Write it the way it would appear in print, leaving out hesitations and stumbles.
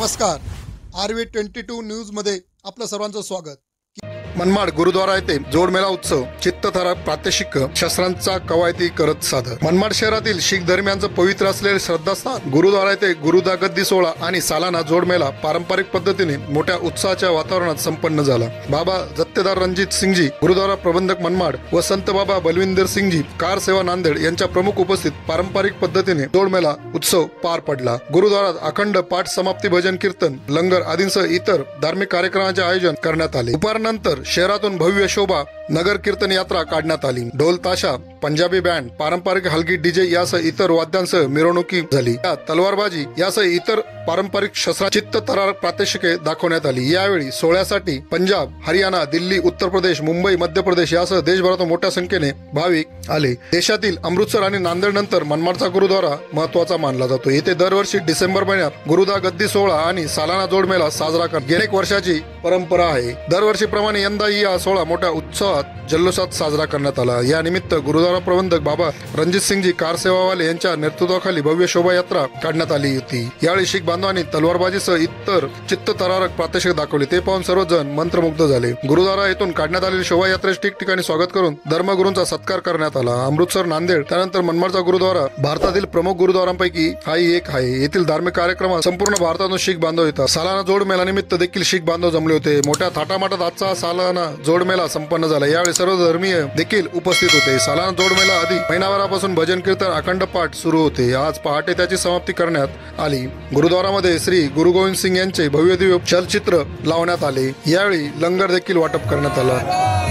नमस्कार, RV22 न्यूजमध्ये आपलं सर्वांचं स्वागत। मनमाड गुरुद्वारा येथे जोडमेळा उत्सव चित्तथरारक प्रात्यक्षिक शस्त्रांचा कवायती करत सादर। मनमाड शहरातील शीख धर्मियांचं पवित्र असलेले श्रद्धास्थान गुरुद्वारा येथे गुरुदागद्दी सोहळा आणि सालाना जोडमेळा पारंपरिक पद्धतीने मोठ्या उत्साहाच्या वातावरणात संपन्न झाला। बाबा जत्तेदार रणजित सिंगजी गुरुद्वारा प्रबंधक मनमाड व संत बाबा बलविंदर सिंगजी कार सेवा नांदेड यांच्या प्रमुख उपस्थित पारंपरिक पद्धतीने जोडमेळा उत्सव पार पडला। गुरुद्वारात अखंड पाठ समाप्ती भजन कीर्तन लंगर आदींसह इतर धार्मिक कार्यक्रमांचे आयोजन करण्यात आले। दुपारनंतर शहरातून भव्य शोभा नगर कीर्तन यात्रा काढण्यात आली। ढोल ताशा पंजाबी बँड पारंपरिक हलगी डीजे यासह इतर वाद्यांसह मिरवणुकी झाली। यात तलवारबाजी यासह इतर पारंपरिक शस्त्र चित्तथरारक प्रात्यक्षिके दाखवण्यात आली। यावेळी सोहळ्यासाठी पंजाब हरियाणा दिल्ली उत्तर प्रदेश मुंबई मध्य प्रदेश यासह देशभरातून मोठ्या संख्येने भाविक आले। देशातील अमृतसर आणि नांदेड नंतर मनमाडचा गुरुद्वारा महत्वाचा मानला जातो। येथे दरवर्षी डिसेंबर महिन्यात गुरुदागद्दी सोहळा आणि सालाना जोडमेळा साजरा करण्यात गेली एक वर्षाची परंपरा आहे। दरवर्षीप्रमाणे यंदाही हा सोहळा मोठ्या उत्साहात जल्लोषात साजरा करण्यात आला। या निमित्त गुरुद्वारा प्रबंधक बाबा रणजित सिंगजी कार सेवावाले यांच्या नेतृत्वाखाली भव्य शोभायात्रा काढण्यात आली होती। यावेळी शीख बांधवांनी तलवारबाजीसह इतर चित्तथरारक प्रात्यक्षिक दाखवले। ते पाहून सर्वजण मंत्रमुग्ध झाले। गुरुद्वारा येथून काढण्यात आलेल्या शोभायात्रेस ठिकठिकाणी स्वागत करून धर्मगुरूंचा सत्कार करण्यात आला। अमृतसर नांदेड त्यानंतर मनमाडचा गुरुद्वारा भारतातील प्रमुख गुरुद्वारांपैकी हाही एक आहे। येथील धार्मिक कार्यक्रमात संपूर्ण भारतातून शीख बांधव येतात। सालाना जोडमेळा निमित्त देखील शीख बांधव जमले होते। मोठ्या थाटामाटात आजचा सालाना जोडमेळा संपन्न झाला। यावेळी सर्व धर्मीय देखील उपस्थित होते। सालाना जोडमेळा आधी महिनाभरापासून भजन कीर्तन अखंड पाठ सुरू होते। आज पहाटे त्याची समाप्ती करण्यात आली। गुरुद्वारामध्ये श्री गुरु गोविंद सिंग यांचे भव्य दिव्य चलचित्र लावण्यात आले। यावेळी लंगर देखील वाटप करण्यात आला।